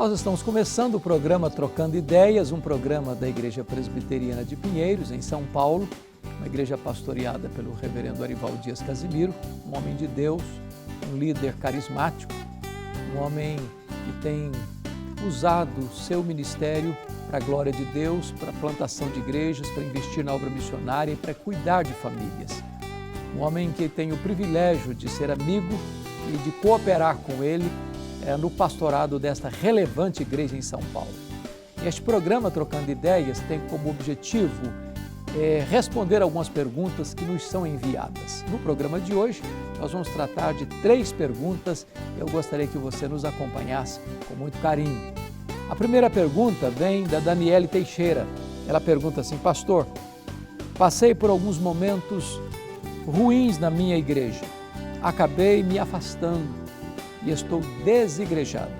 Nós estamos começando o programa Trocando Ideias, um programa da Igreja Presbiteriana de Pinheiros, em São Paulo, uma igreja pastoreada pelo reverendo Arivaldo Dias Casimiro, um homem de Deus, um líder carismático, um homem que tem usado o seu ministério para a glória de Deus, para a plantação de igrejas, para investir na obra missionária e para cuidar de famílias. Um homem que tem o privilégio de ser amigo e de cooperar com ele no pastorado desta relevante igreja em São Paulo. Este programa Trocando Ideias tem como objetivo responder algumas perguntas que nos são enviadas. No programa de hoje, nós vamos tratar de 3 perguntas. Eu gostaria que você nos acompanhasse com muito carinho. A primeira pergunta vem da Daniele Teixeira. Ela pergunta assim: pastor, passei por alguns momentos ruins na minha igreja. Acabei me afastando e estou desigrejada.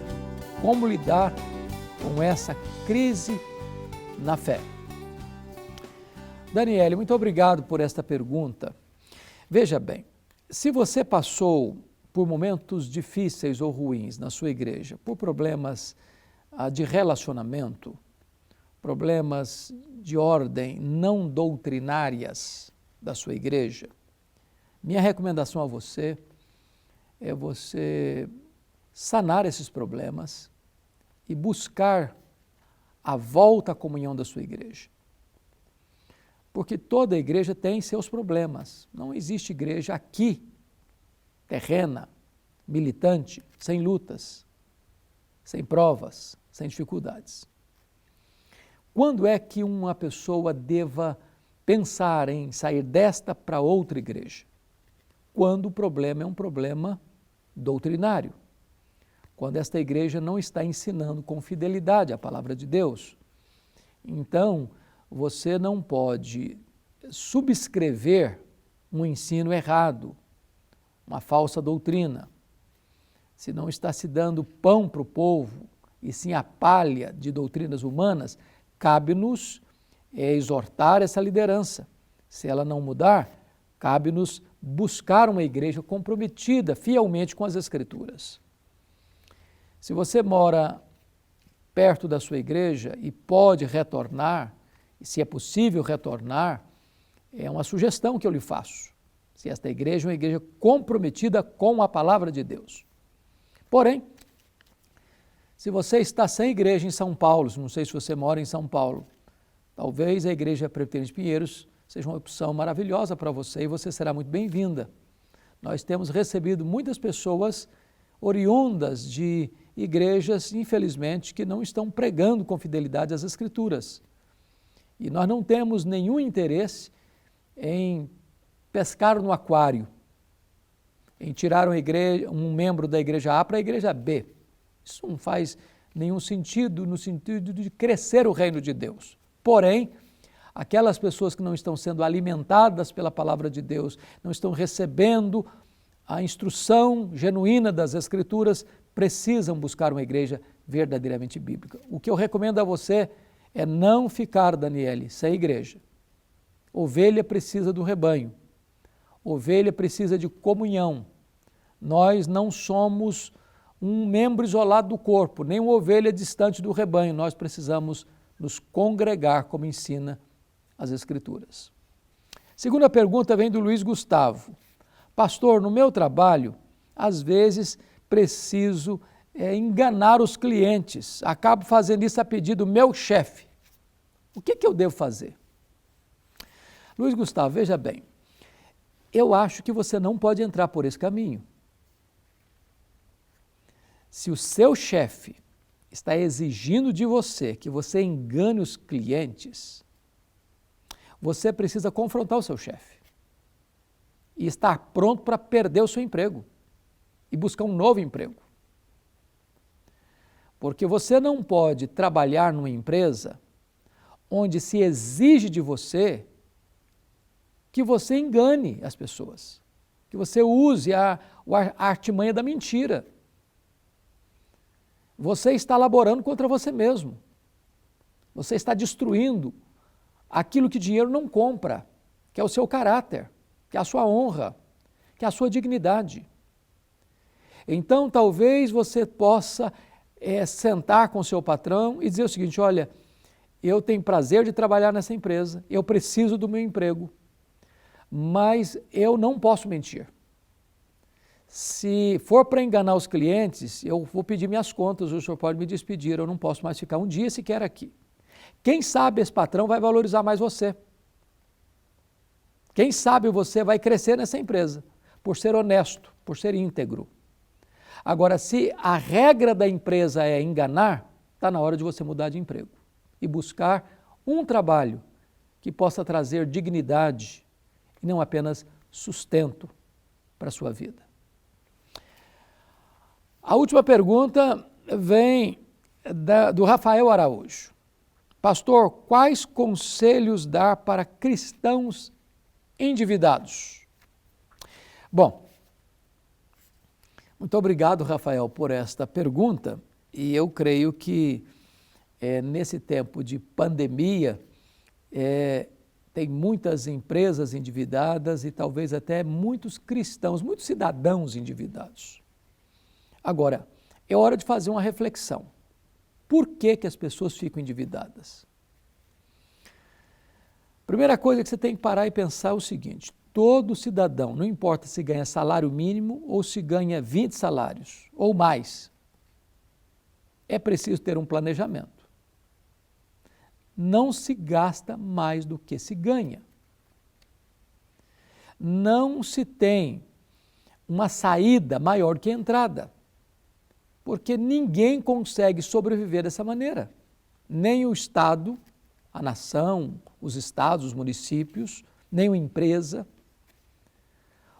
Como lidar com essa crise na fé? Daniele, muito obrigado por esta pergunta. Veja bem, se você passou por momentos difíceis ou ruins na sua igreja, por problemas de relacionamento, problemas de ordem não doutrinárias da sua igreja, minha recomendação a você é você sanar esses problemas e buscar a volta à comunhão da sua igreja. Porque toda igreja tem seus problemas. Não existe igreja aqui, terrena, militante, sem lutas, sem provas, sem dificuldades. Quando é que uma pessoa deva pensar em sair desta para outra igreja? Quando o problema é um problema doutrinário, quando esta igreja não está ensinando com fidelidade a palavra de Deus. Então, você não pode subscrever um ensino errado, uma falsa doutrina. Se não está se dando pão para o povo, e sim a palha de doutrinas humanas, cabe-nos exortar essa liderança. Se ela não mudar, cabe-nos buscar uma igreja comprometida fielmente com as Escrituras. Se você mora perto da sua igreja e pode retornar, e se é possível retornar, é uma sugestão que eu lhe faço. Se esta igreja é uma igreja comprometida com a palavra de Deus. Porém, se você está sem igreja em São Paulo, não sei se você mora em São Paulo, talvez a Igreja Presbiteriana de Pinheiros seja uma opção maravilhosa para você e você será muito bem-vinda. Nós temos recebido muitas pessoas oriundas de igrejas, infelizmente, que não estão pregando com fidelidade as Escrituras. E nós não temos nenhum interesse em pescar no aquário, em tirar um membro da igreja A para a igreja B. Isso não faz nenhum sentido no sentido de crescer o reino de Deus. Porém, aquelas pessoas que não estão sendo alimentadas pela palavra de Deus, não estão recebendo a instrução genuína das Escrituras, precisam buscar uma igreja verdadeiramente bíblica. O que eu recomendo a você é não ficar, Daniele, sem igreja. Ovelha precisa do rebanho. Ovelha precisa de comunhão. Nós não somos um membro isolado do corpo, nem uma ovelha distante do rebanho. Nós precisamos nos congregar, como ensina as Escrituras. Segunda pergunta vem do Luiz Gustavo. Pastor, no meu trabalho, às vezes preciso enganar os clientes. Acabo fazendo isso a pedido do meu chefe. O que eu devo fazer? Luiz Gustavo, veja bem, eu acho que você não pode entrar por esse caminho. Se o seu chefe está exigindo de você que você engane os clientes, você precisa confrontar o seu chefe e estar pronto para perder o seu emprego e buscar um novo emprego. Porque você não pode trabalhar numa empresa onde se exige de você que você engane as pessoas, que você use a artimanha da mentira. Você está laborando contra você mesmo. Você está destruindo aquilo que dinheiro não compra, que é o seu caráter, que é a sua honra, que é a sua dignidade. Então, talvez você possa é sentar com o seu patrão e dizer o seguinte: olha, eu tenho prazer de trabalhar nessa empresa, eu preciso do meu emprego, mas eu não posso mentir. Se for para enganar os clientes, eu vou pedir minhas contas, o senhor pode me despedir, eu não posso mais ficar um dia sequer aqui. Quem sabe esse patrão vai valorizar mais você. Quem sabe você vai crescer nessa empresa, por ser honesto, por ser íntegro. Agora, se a regra da empresa é enganar, está na hora de você mudar de emprego e buscar um trabalho que possa trazer dignidade e não apenas sustento para a sua vida. A última pergunta vem do Rafael Araújo. Pastor, quais conselhos dar para cristãos endividados? Bom, muito obrigado, Rafael, por esta pergunta. E eu creio que nesse tempo de pandemia, tem muitas empresas endividadas e talvez até muitos cristãos, muitos cidadãos endividados. Agora, é hora de fazer uma reflexão. Por que as pessoas ficam endividadas? Primeira coisa que você tem que parar e pensar é o seguinte: todo cidadão, não importa se ganha salário mínimo ou se ganha 20 salários ou mais, é preciso ter um planejamento. Não se gasta mais do que se ganha. Não se tem uma saída maior que a entrada, porque ninguém consegue sobreviver dessa maneira. Nem o Estado, a nação, os estados, os municípios, nem uma empresa.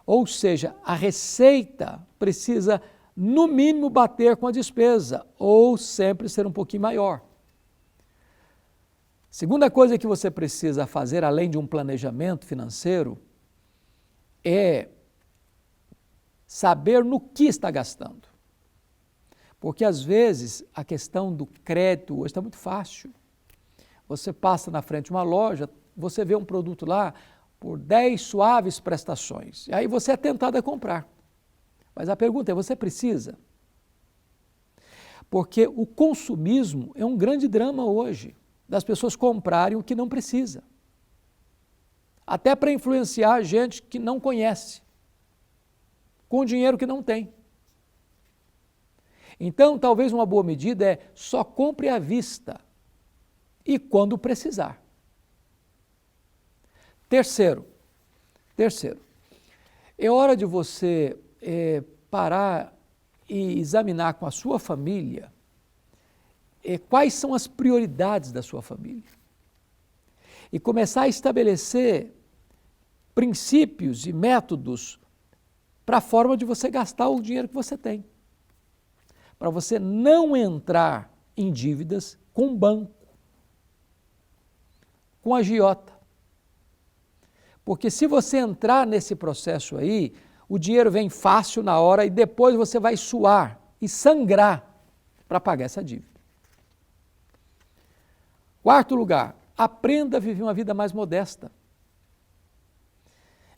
Ou seja, a receita precisa, no mínimo, bater com a despesa, ou sempre ser um pouquinho maior. Segunda coisa que você precisa fazer, além de um planejamento financeiro, é saber no que está gastando. Porque, às vezes, a questão do crédito hoje está muito fácil. Você passa na frente de uma loja, você vê um produto lá por 10 suaves prestações. E aí você é tentado a comprar. Mas a pergunta é, você precisa? Porque o consumismo é um grande drama hoje, das pessoas comprarem o que não precisa. Até para influenciar gente que não conhece, com dinheiro que não tem. Então, talvez uma boa medida é só compre à vista e quando precisar. Terceiro, é hora de você parar e examinar com a sua família quais são as prioridades da sua família e começar a estabelecer princípios e métodos para a forma de você gastar o dinheiro que você tem. Para você não entrar em dívidas com o banco, com a agiota. Porque se você entrar nesse processo aí, o dinheiro vem fácil na hora e depois você vai suar e sangrar para pagar essa dívida. Quarto lugar, aprenda a viver uma vida mais modesta.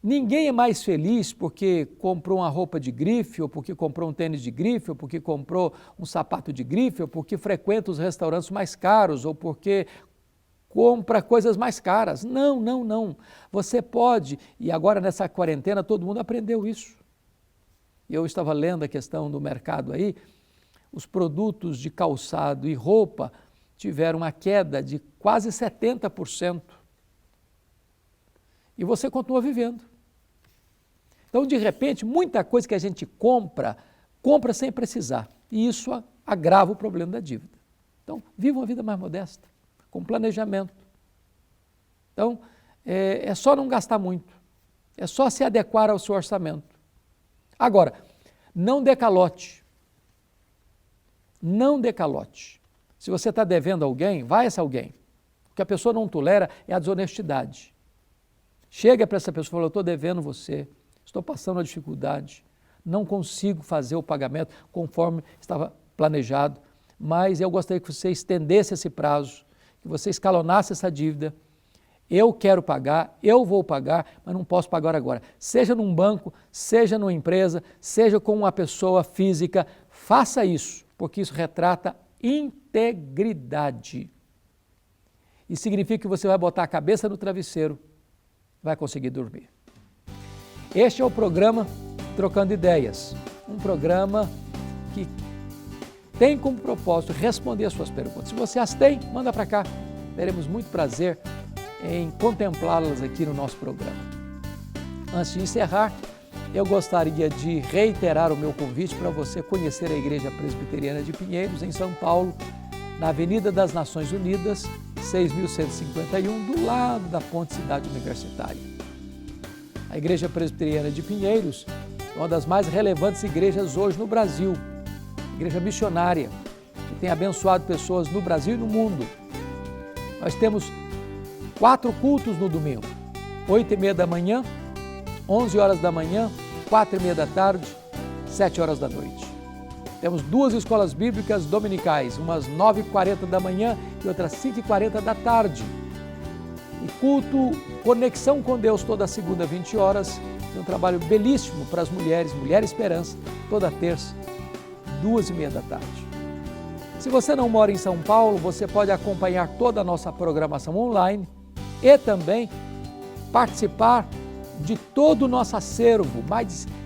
Ninguém é mais feliz porque comprou uma roupa de grife, ou porque comprou um tênis de grife, ou porque comprou um sapato de grife, ou porque frequenta os restaurantes mais caros, ou porque compra coisas mais caras. Não. Você pode, e agora nessa quarentena todo mundo aprendeu isso. Eu estava lendo a questão do mercado aí, os produtos de calçado e roupa tiveram uma queda de quase 70%. E você continua vivendo. Então, de repente, muita coisa que a gente compra sem precisar. E isso agrava o problema da dívida. Então, viva uma vida mais modesta, com planejamento. Então, é só não gastar muito. É só se adequar ao seu orçamento. Agora, não dê calote. Não dê calote. Se você está devendo a alguém, vai a esse alguém. O que a pessoa não tolera é a desonestidade. Chega para essa pessoa e fala, eu estou devendo você. Estou passando uma dificuldade, não consigo fazer o pagamento conforme estava planejado, mas eu gostaria que você estendesse esse prazo, que você escalonasse essa dívida. Eu quero pagar, eu vou pagar, mas não posso pagar agora. Seja num banco, seja numa empresa, seja com uma pessoa física, faça isso, porque isso retrata integridade. E significa que você vai botar a cabeça no travesseiro, vai conseguir dormir. Este é o programa Trocando Ideias, um programa que tem como propósito responder as suas perguntas. Se você as tem, manda para cá. Teremos muito prazer em contemplá-las aqui no nosso programa. Antes de encerrar, eu gostaria de reiterar o meu convite para você conhecer a Igreja Presbiteriana de Pinheiros, em São Paulo, na Avenida das Nações Unidas, 6.151, do lado da Ponte Cidade Universitária. A Igreja Presbiteriana de Pinheiros é uma das mais relevantes igrejas hoje no Brasil, igreja missionária, que tem abençoado pessoas no Brasil e no mundo. Nós temos 4 cultos no domingo, 8h30 da manhã, 11 horas da manhã, 4h30 da tarde, 7 horas da noite. Temos 2 escolas bíblicas dominicais, umas 9h40 da manhã e outras 5h40 da tarde. E culto Conexão com Deus toda segunda, 20 horas. Tem um trabalho belíssimo para as mulheres, Mulher Esperança, toda terça, 2h30 da tarde. Se você não mora em São Paulo, você pode acompanhar toda a nossa programação online e também participar de todo o nosso acervo,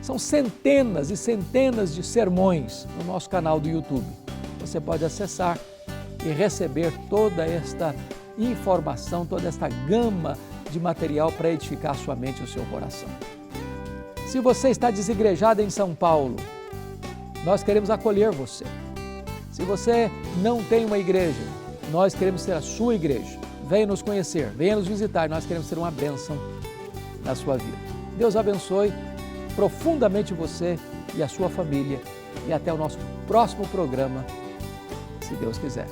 são centenas e centenas de sermões no nosso canal do YouTube. Você pode acessar e receber toda esta informação, toda esta gama de material para edificar a sua mente e o seu coração. Se você está desigrejado em São Paulo, nós queremos acolher você. Se você não tem uma igreja, nós queremos ser a sua igreja. Venha nos conhecer, venha nos visitar, nós queremos ser uma bênção na sua vida. Deus abençoe profundamente você e a sua família e até o nosso próximo programa, se Deus quiser.